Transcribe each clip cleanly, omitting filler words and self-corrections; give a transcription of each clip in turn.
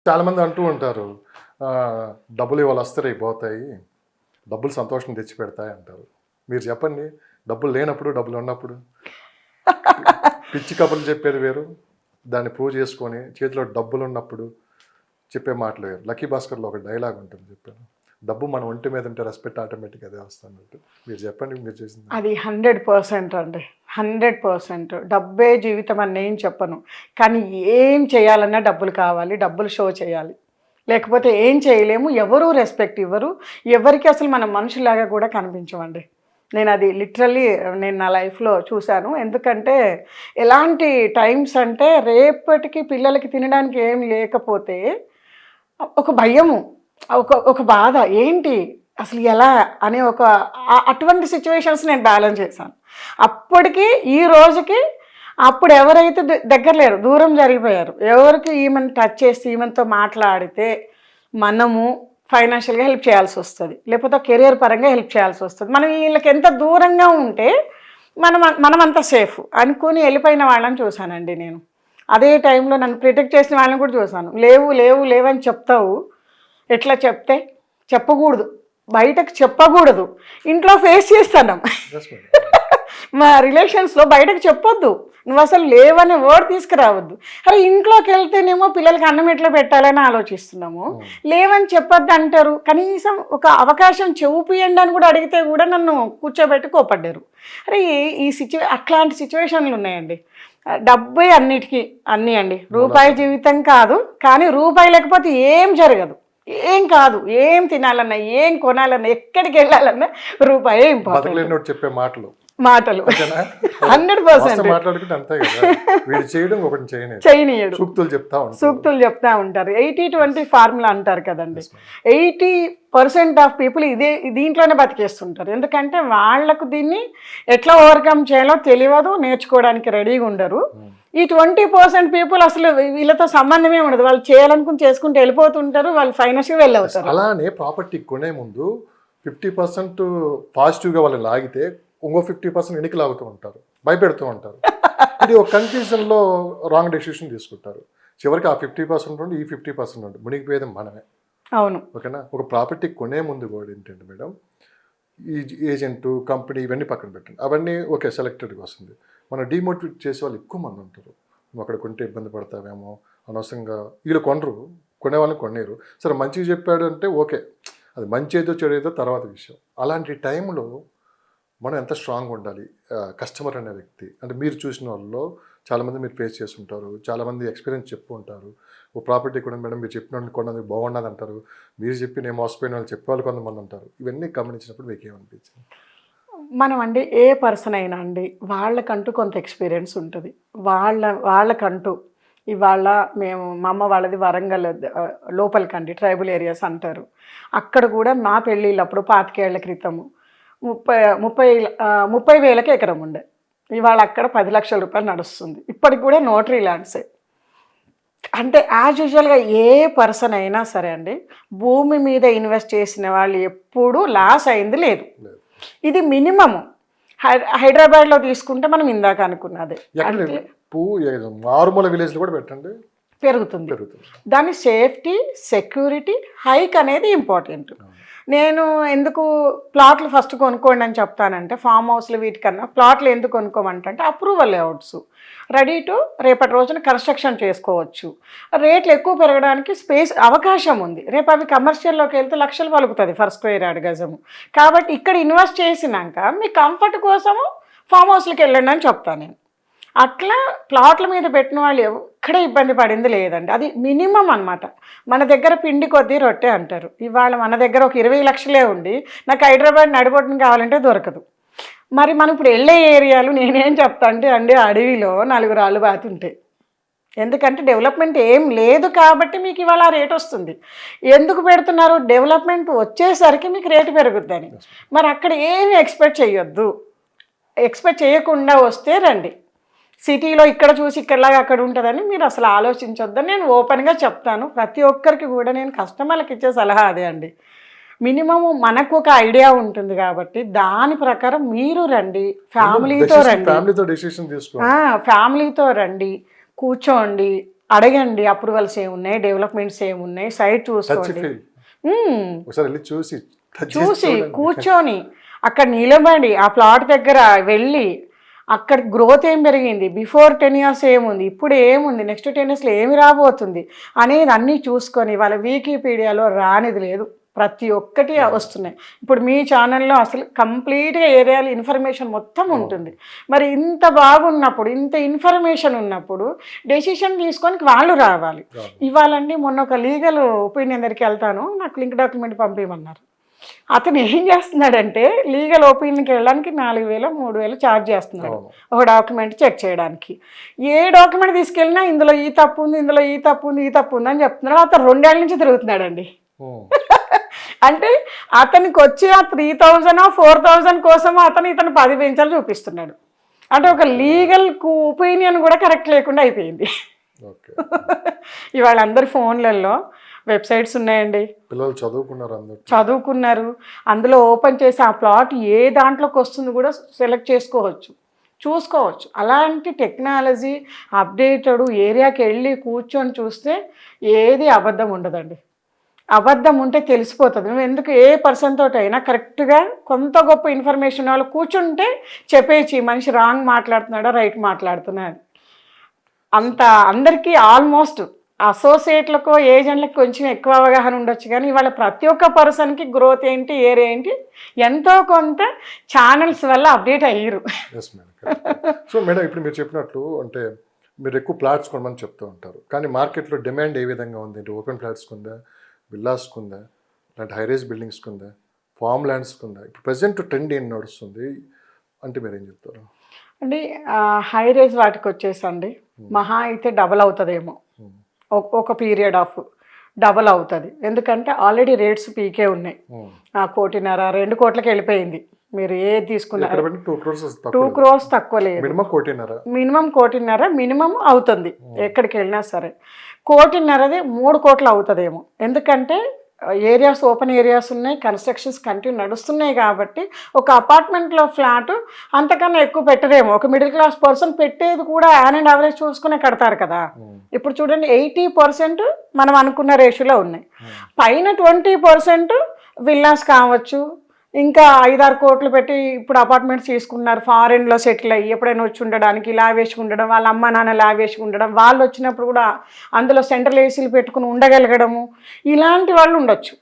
చాలామంది అంటూ ఉంటారు, డబ్బులు ఇవాళ వస్తాయి పోతాయి, డబ్బులు సంతోషం తెచ్చిపెడతాయి అంటారు. మీరు చెప్పండి, డబ్బులు లేనప్పుడు డబ్బులు ఉన్నప్పుడు? పిచ్చి కబుర్లు చెప్పేది వేరు, దాన్ని ప్రూవ్ చేసుకొని చేతిలో డబ్బులు ఉన్నప్పుడు చెప్పే మాటలు వేరు. లక్కీ భాస్కర్లో ఒక డైలాగ్ ఉంటుంది, చెప్పాను, డబ్బు మన ఒంటి మీద ఉంటే రెస్పెక్ట్ ఆటోమేటిక్గా అదే వస్తున్నట్టు. మీరు చెప్పండి, మీరు చేసింది. అది 100% అండి, 100%. డబ్బే జీవితం అని నేను చెప్పను, కానీ ఏం చేయాలన్నా డబ్బులు కావాలి, డబ్బులు షో చేయాలి, లేకపోతే ఏం చేయలేము. ఎవరు రెస్పెక్ట్ ఇవ్వరు, ఎవరికి అసలు మనం మనుషులాగా కూడా కనిపించమండి. నేను అది లిటరల్లీ నేను నా లైఫ్లో చూశాను. ఎందుకంటే ఎలాంటి టైమ్స్ అంటే, రేపటికి పిల్లలకి తినడానికి ఏం లేకపోతే ఒక భయము, ఒక బాధ, ఏంటి అసలు ఎలా అనే అటువంటి సిచ్యువేషన్స్ నేను బ్యాలెన్స్ చేశాను. అప్పటికి ఈ రోజుకి అప్పుడు ఎవరైతే దగ్గర లేరు, దూరం జరిగిపోయారు, ఎవరికి ఈమెను టచ్ చేసి ఈమెతో మాట్లాడితే మనము ఫైనాన్షియల్గా హెల్ప్ చేయాల్సి వస్తుంది, లేకపోతే కెరియర్ పరంగా హెల్ప్ చేయాల్సి వస్తుంది. మనం వీళ్ళకి ఎంత దూరంగా ఉంటే మనమంతా సేఫ్ అనుకుని వెళ్ళిపోయిన వాళ్ళని చూశానండి నేను. అదే టైంలో నన్ను ప్రొటెక్ట్ చేసిన వాళ్ళని కూడా చూశాను. లేవు అని చెప్తావు, ఎట్లా చెప్తే చెప్పకూడదు, బయటకు చెప్పకూడదు, ఇంట్లో ఫేస్ చేస్తున్నాం. మా రిలేషన్స్లో బయటకు చెప్పొద్దు, నువ్వు అసలు లేవనే వర్డ్ తీసుకురావద్దు. అరే ఇంట్లోకి వెళ్తేనేమో పిల్లలకి అన్నం ఎట్లా పెట్టాలని ఆలోచిస్తున్నాము, లేవని చెప్పొద్దు అంటారు. కనీసం ఒక అవకాశం చూపియండి అని కూడా అడిగితే కూడా నన్ను కూర్చోబెట్టి కోపడ్డారు. అరే అట్లాంటి సిచ్యువేషన్లు ఉన్నాయండి. డబ్బే అన్నిటికీ అన్నీ అండి. రూపాయి జీవితం కాదు, కానీ రూపాయి లేకపోతే ఏం జరగదు, ఏం కాదు. ఏం తినాలన్నా, ఏం కొనాలన్నా, ఎక్కడికి వెళ్ళాలన్నా రూపాయే ఇంపార్టెంట్. చెప్పే మాటలు 100% మాట్లాడుకుంటే అంతే కదా, వీడు చేయడం ఒకటి చేయనీయడు, సూక్తులు చెప్తా ఉంటారు. 80-20 ఫార్ములా అంటారు కదండి. 80% ఆఫ్ పీపుల్ దీంట్లోనే బతికేస్తుంటారు. ఎందుకంటే వాళ్లకు దీన్ని ఎట్లా ఓవర్కమ్ చేయాలో తెలియదు, నేర్చుకోవడానికి రెడీగా ఉండరు. ఈ 20% పీపుల్ అసలు వీళ్ళతో సంబంధమే ఉండదు, వాళ్ళు చేయాలనుకుని చేసుకుంటూ వెళ్ళిపోతుంటారు, వాళ్ళు ఫైనాన్షియల్ వెళ్ళవుతారు. అలానే ప్రాపర్టీ కొనే ముందు 50% పాజిటివ్గా వాళ్ళు లాగితే ఇంకో 50% వెనక్కి లాగుతూ ఉంటారు, భయపెడుతూ ఉంటారు. ఇది ఒక కన్ఫ్యూజన్లో రాంగ్ డెసిషన్ తీసుకుంటారు. చివరికి ఆ 50% నుండి ఈ 50% నుండి మునిగిపోయేది మనమే. అవును, ఓకేనా. ఒక ప్రాపర్టీ కొనే ముందు కూడా ఏంటంటే మేడం, ఈ ఏజెంటు కంపెనీ ఇవన్నీ పక్కన పెట్టండి, అవన్నీ ఓకే సెలెక్టెడ్గా వస్తుంది. మనం డిమోటివేట్ చేసే వాళ్ళు ఎక్కువ మంది ఉంటారు. నువ్వు అక్కడ కొంటే ఇబ్బంది పడతావేమో, అనవసరంగా వీళ్ళు కొనరు, కొనే వాళ్ళని కొనేరు. సరే మంచిగా చెప్పాడు అంటే ఓకే, అది మంచి ఏదో చెడు ఏదో తర్వాత విషయం. అలాంటి టైంలో మనం ఎంత స్ట్రాంగ్ ఉండాలి? కస్టమర్ అనే వ్యక్తి అంటే మీరు చూసిన వాళ్ళలో చాలామంది మీరు ఫేస్ చేస్తుంటారు, చాలామంది ఎక్స్పీరియన్స్ చెప్పుకుంటారు. ఉంటారు. ఓ ప్రాపర్టీ కూడా మేడం మీరు చెప్పిన కొన్నది బాగున్నది అంటారు, మీరు చెప్పి నేను మోసపోయిన వాళ్ళు చెప్పేవాళ్ళు కొంతమంది ఉంటారు. ఇవన్నీ గమనించినప్పుడు మీకు ఏమనిపించింది? మనం అండి ఏ పర్సన్ అయినా అండి వాళ్ళకంటూ కొంత ఎక్స్పీరియన్స్ ఉంటుంది. వాళ్ళకంటూ ఇవాళ మా అమ్మ వాళ్ళది వరంగల్ లోపలికండి, ట్రైబల్ ఏరియాస్ అంటారు. అక్కడ కూడా మా పెళ్ళిళ్ళప్పుడు 25 ఏళ్ల క్రితము 30,000కి ఎకరం ఉండే, ఇవాళ అక్కడ 10 లక్షల రూపాయలు నడుస్తుంది. ఇప్పటికి కూడా నోటరీ ల్యాండ్సే. అంటే యాజ్ యూజువల్గా ఏ పర్సన్ అయినా సరే అండి, భూమి మీద ఇన్వెస్ట్ చేసిన వాళ్ళు ఎప్పుడూ లాస్ అయింది లేదు. ఇది మినిమము. హైదరాబాద్లో తీసుకుంటే మనం ఇందాక అనుకున్నదే, మారుమూల విలేజ్లో కూడా పెట్టండి, పెరుగుతుంది. దాని సేఫ్టీ, సెక్యూరిటీ, హైక్ అనేది ఇంపార్టెంట్. నేను ఎందుకు ప్లాట్లు ఫస్ట్ కొనుక్కోండి అని చెప్తానంటే, ఫామ్ హౌస్లు వీటికన్నా ప్లాట్లు ఎందుకు కొనుక్కోమంటే అప్రూవల్ లేఅవుట్స్ రెడీ టు రేపటి రోజున కన్స్ట్రక్షన్ చేసుకోవచ్చు. రేట్లు ఎక్కువ పెరగడానికి అవకాశం ఉంది. రేపు అవి కమర్షియల్లోకి వెళ్తే లక్షలు పలుకుతుంది ఫర్ స్క్వేర్ యార్డ్ గజము. కాబట్టి ఇక్కడ ఇన్వెస్ట్ చేసినాక మీ కంఫర్ట్ కోసము ఫామ్ హౌస్లకి వెళ్ళండి అని చెప్తాను నేను. అట్లా ప్లాట్ల మీద పెట్టిన వాళ్ళు ఎక్కడ ఇబ్బంది పడింది లేదండి. అది మినిమం అనమాట. మన దగ్గర పిండి కొద్దీ రొట్టె అంటారు. ఇవాళ మన దగ్గర ఒక 20 లక్షలే ఉండి నాకు హైదరాబాద్ నడిబొట్టును కావాలంటే దొరకదు. మరి మనం ఇప్పుడు వెళ్ళే ఏరియాలు నేనేం చెప్తా అంటే అండి, అడవిలో 4 రాళ్ళు బాతుంటాయి. ఎందుకంటే డెవలప్మెంట్ ఏం లేదు కాబట్టి మీకు ఇవాళ ఆ రేట్ వస్తుంది. ఎందుకు పెడుతున్నారు? డెవలప్మెంట్ వచ్చేసరికి మీకు రేటు పెరుగుద్దని. మరి అక్కడ ఏమి ఎక్స్పెక్ట్ చేయొద్దు. ఎక్స్పెక్ట్ చేయకుండా వస్తే రండి. సిటీలో ఇక్కడ చూసి ఇక్కడలాగా అక్కడ ఉంటుందని మీరు అసలు ఆలోచించొద్దని నేను ఓపెన్గా చెప్తాను. ప్రతి ఒక్కరికి కూడా నేను కస్టమర్లకు ఇచ్చే సలహా అదే అండి. మినిమం మనకు ఒక ఐడియా ఉంటుంది కాబట్టి దాని ప్రకారం మీరు రండి, ఫ్యామిలీతో రండి, కూర్చోండి, అడగండి అప్రూవల్స్ ఏమున్నాయి, డెవలప్మెంట్స్ ఏమున్నాయి, సైట్ టచ్ చూసుకోండి. ఫీల్ మ్మ్. ఒకసారి వెళ్ళి చూసి touch చేసి చూసి చూడండి. కూర్చొని అక్కడ నిలబడి ఆ ప్లాట్ దగ్గర వెళ్ళి అక్కడ గ్రోత్ ఏం పెరిగింది, బిఫోర్ 10 years ఏముంది, ఇప్పుడు ఏముంది, నెక్స్ట్ 10 yearsలో ఏమి రాబోతుంది అనేది అన్నీ చూసుకొని వాళ్ళ వికీపీడియాలో రానిది లేదు, ప్రతి ఒక్కటి వస్తున్నాయి. ఇప్పుడు మీ ఛానల్లో అసలు కంప్లీట్గా ఏరియాలో ఇన్ఫర్మేషన్ మొత్తం ఉంటుంది. మరి ఇంత బాగున్నప్పుడు, ఇంత ఇన్ఫర్మేషన్ ఉన్నప్పుడు డెసిషన్ తీసుకొని వాళ్ళు రావాలి. ఇవ్వాలండి మొన్న ఒక లీగల్ ఒపీనియన్ దగ్గరికి వెళ్తాను, నాకు లింక్ డాక్యుమెంట్ పంపించమన్నారు. అతను ఏం చేస్తున్నాడంటే లీగల్ ఒపీనియన్కి వెళ్ళడానికి 4,000 3,000 ఛార్జ్ చేస్తున్నాడు ఒక డాక్యుమెంట్ చెక్ చేయడానికి. ఏ డాక్యుమెంట్ తీసుకెళ్ళినా ఇందులో ఈ తప్పు ఉంది, ఇందులో ఈ తప్పు ఉంది, ఈ తప్పు ఉంది అని చెప్తున్నాడు. అతను 2 ఏళ్ల నుంచి తిరుగుతున్నాడండి. అంటే అతనికి వచ్చి ఆ 3,000 4,000 కోసమో ఇతను 10 పెంచాలు చూపిస్తున్నాడు. అంటే ఒక లీగల్ ఒపీనియన్ కూడా కరెక్ట్ లేకుండా అయిపోయింది. ఇవాళ అందరి ఫోన్లలో వెబ్సైట్స్ ఉన్నాయండి, పిల్లలు చదువుకున్నారు, అందరూ చదువుకున్నారు. అందులో ఓపెన్ చేసి ఆ ప్లాట్ ఏ దాంట్లోకి వస్తుంది కూడా సెలెక్ట్ చూసుకోవచ్చు. అలాంటి టెక్నాలజీ అప్డేటెడ్ ఏరియాకి వెళ్ళి కూర్చొని చూస్తే ఏది అబద్ధం ఉండదండి. అబద్ధం ఉంటే తెలిసిపోతుంది. నువ్వు ఎందుకు ఏ పర్సన్ తోటి అయినా కరెక్ట్గా కొంత గొప్ప ఇన్ఫర్మేషన్ వాళ్ళు కూర్చుంటే చెప్పేసి మనిషి రాంగ్ మాట్లాడుతున్నాడా రైట్ మాట్లాడుతున్నాడు అంత. అందరికీ ఆల్మోస్ట్ అసోసియేట్లకు ఏజెంట్లకు కొంచెం ఎక్కువ అవగాహన ఉండొచ్చు, కానీ ఇవాళ ప్రతి ఒక్క పర్సన్కి గ్రోత్ ఏంటి, ఏరియా ఏంటి, ఎంతో కొంత ఛానల్స్ వల్ల అప్డేట్ అయ్యారు. సో మేడం, ఇప్పుడు మీరు చెప్పినట్లు అంటే మీరు ఎక్కువ ప్లాట్స్ కొనమని చెప్తూ ఉంటారు, కానీ మార్కెట్లో డిమాండ్ ఏ విధంగా ఉంది? అంటే ఓపెన్ ప్లాట్స్కి ఉందా, విల్లాస్కి ఉందా, లేదంటే హైరేజ్ బిల్డింగ్స్కి ఉందా, ఫామ్ ల్యాండ్స్కి ఉందా? ఇప్పుడు ప్రజెంట్ ట్రెండ్ ఏం నడుస్తుంది అంటే మీరు ఏం చెప్తారు? అంటే హైరేజ్ వాటికి వచ్చేసండి మహా అయితే డబల్ అవుతుందేమో, ఒక పీరియడ్ ఆఫ్ డబల్ అవుతుంది. ఎందుకంటే ఆల్రెడీ రేట్స్ పీకే ఉన్నాయి. 1.5 2 కోట్లకి వెళ్ళిపోయింది. మీరు ఏది తీసుకున్నారు 2 crores తక్కువ లేదు, మినిమం 1.5 మినిమం అవుతుంది ఎక్కడికి వెళ్ళినా సరే. 1.5 3 కోట్లు అవుతుందేమో. ఎందుకంటే ఏరియాస్ ఓపెన్ ఏరియాస్ ఉన్నాయి, కన్స్ట్రక్షన్స్ కంటిన్యూ నడుస్తున్నాయి. కాబట్టి ఒక అపార్ట్మెంట్లో ఫ్లాట్ అంతకన్నా ఎక్కువ పెట్టదేమో. ఒక మిడిల్ క్లాస్ పర్సన్ పెట్టేది కూడా యాన్ అండ్ యావరేజ్ చూసుకునే కడతారు కదా. ఇప్పుడు చూడండి 80% మనం అనుకున్న రేషియోలో ఉన్నాయి. పైన 20% విల్లాస్ కావచ్చు, ఇంకా 5-6 కోట్లు పెట్టి ఇప్పుడు అపార్ట్మెంట్స్ తీసుకున్నారు, ఫారెన్లో సెటిల్ అయ్యి ఎప్పుడైనా వచ్చి ఉండడానికి, లావేసి ఉండడం, వాళ్ళ అమ్మ నాన్న లావేసి ఉండడం, వాళ్ళు వచ్చినప్పుడు కూడా అందులో సెంట్రల్ ఏసీలు పెట్టుకుని ఉండగలగడము, ఇలాంటి వాళ్ళు ఉండొచ్చు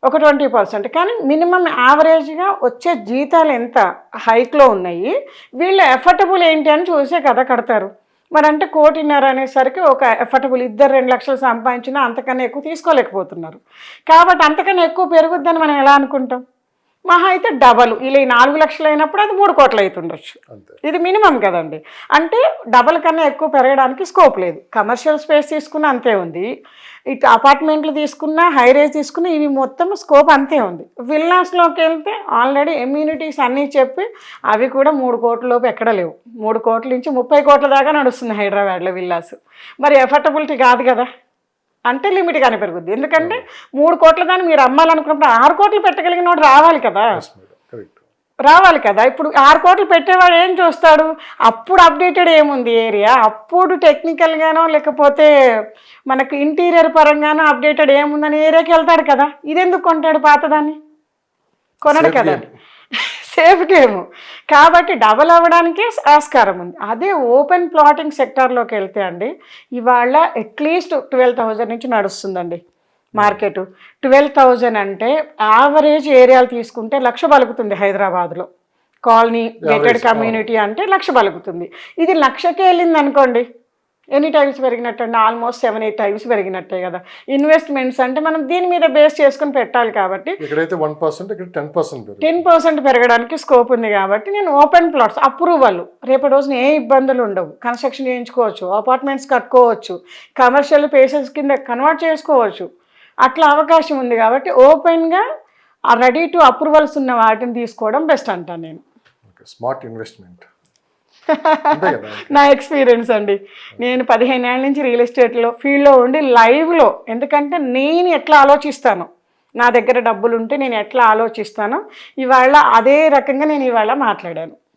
ఒక 20%. కానీ మినిమం యావరేజ్గా వచ్చే జీతాలు ఎంత హైక్లో ఉన్నాయి, వీళ్ళు ఎఫర్టబుల్ ఏంటి అని చూసే కదా కడతారు. మరి అంటే 1.5 అనేసరికి ఒక ఎఫర్టబుల్ 2 లక్షలు సంపాదించినా అంతకన్నా ఎక్కువ తీసుకోలేకపోతున్నారు. కాబట్టి అంతకన్నా ఎక్కువ పెరుగుద్దని మనం ఎలా అనుకుంటాం? మహా అయితే డబల్, ఇలా 4 లక్షలు అయినప్పుడు అది 3 కోట్లు అవుతుండొచ్చు. ఇది మినిమం కదండి. అంటే డబల్ కన్నా ఎక్కువ పెరగడానికి స్కోప్ లేదు. కమర్షియల్ స్పేస్ తీసుకున్న అంతే ఉంది, ఇటు అపార్ట్మెంట్లు తీసుకున్నా, హైరేజ్ తీసుకున్నా, ఇవి మొత్తం స్కోప్ అంతే ఉంది. విల్లాస్లోకి వెళ్తే ఆల్రెడీ ఇమ్యూనిటీస్ అన్నీ చెప్పి అవి కూడా 3 కోట్ల లోపు ఎక్కడ లేవు. 3 కోట్ల నుంచి 30 కోట్ల దాకా నడుస్తుంది హైదరాబాద్లో విల్లాస్. మరి ఎఫర్టబిలిటీ కాదు కదా, అంటే లిమిట్గానే పెరుగుద్ది. ఎందుకంటే 3 కోట్ల దాన్ని మీరు అమ్మాలనుకున్నప్పుడు 6 కోట్లు పెట్టగలిగిన వాడు రావాలి కదా. ఇప్పుడు 6 కోట్లు పెట్టేవాడు ఏం చూస్తాడు? అప్పుడు అప్డేటెడ్ ఏముంది ఏరియా, అప్పుడు టెక్నికల్గానో లేకపోతే మనకు ఇంటీరియర్ పరంగానో అప్డేటెడ్ ఏముందని ఏరియాకి వెళ్తాడు కదా. ఇదెందుకు కొంటాడు పాతదాన్ని? కొనడు కదా, సేఫ్ గేమ్. కాబట్టి డబల్ అవ్వడానికే ఆస్కారం ఉంది. అదే ఓపెన్ ప్లాటింగ్ సెక్టార్లోకి వెళ్తే అండి ఇవాళ అట్లీస్ట్ 12,000 నుంచి నడుస్తుందండి మార్కెట్. 12,000 అంటే యావరేజ్ ఏరియాలు తీసుకుంటే 1,00,000 పలుకుతుంది. హైదరాబాద్లో కాలనీ గేటెడ్ కమ్యూనిటీ అంటే 1,00,000 పలుకుతుంది. ఇది 1,00,000కే వెళ్ళింది అనుకోండి, ఎన్ని టైమ్స్ పెరిగినట్టు అండి? ఆల్మోస్ట్ 7-8 టైమ్స్ పెరిగినట్టే కదా. ఇన్వెస్ట్మెంట్స్ అంటే మనం దీని మీద బేస్ చేసుకుని పెట్టాలి. కాబట్టి 10% పెరగడానికి స్కోప్ ఉంది. కాబట్టి నేను ఓపెన్ ప్లాట్స్ అప్రూవల్, రేపటి రోజున ఏ ఇబ్బందులు ఉండవు, కన్స్ట్రక్షన్ చేయించుకోవచ్చు, అపార్ట్మెంట్స్ కట్టుకోవచ్చు, కమర్షియల్ ప్లేసెస్ కింద కన్వర్ట్ చేసుకోవచ్చు, అట్లా అవకాశం ఉంది. కాబట్టి ఓపెన్గా రెడీ టు అప్రూవల్స్ ఉన్న వాటిని తీసుకోవడం బెస్ట్ అంటాను నేను. స్మార్ట్ ఇన్వెస్ట్మెంట్ నా ఎక్స్పీరియన్స్ అండి. నేను 15 ఏళ్ళ నుంచి రియల్ ఎస్టేట్లో ఫీల్డ్లో ఉండి లైవ్లో, ఎందుకంటే నేను ఎట్లా ఆలోచిస్తాను, నా దగ్గర డబ్బులు ఉంటే నేను ఎట్లా ఆలోచిస్తానో ఇవాళ అదే రకంగా నేను ఇవాళ మాట్లాడాను.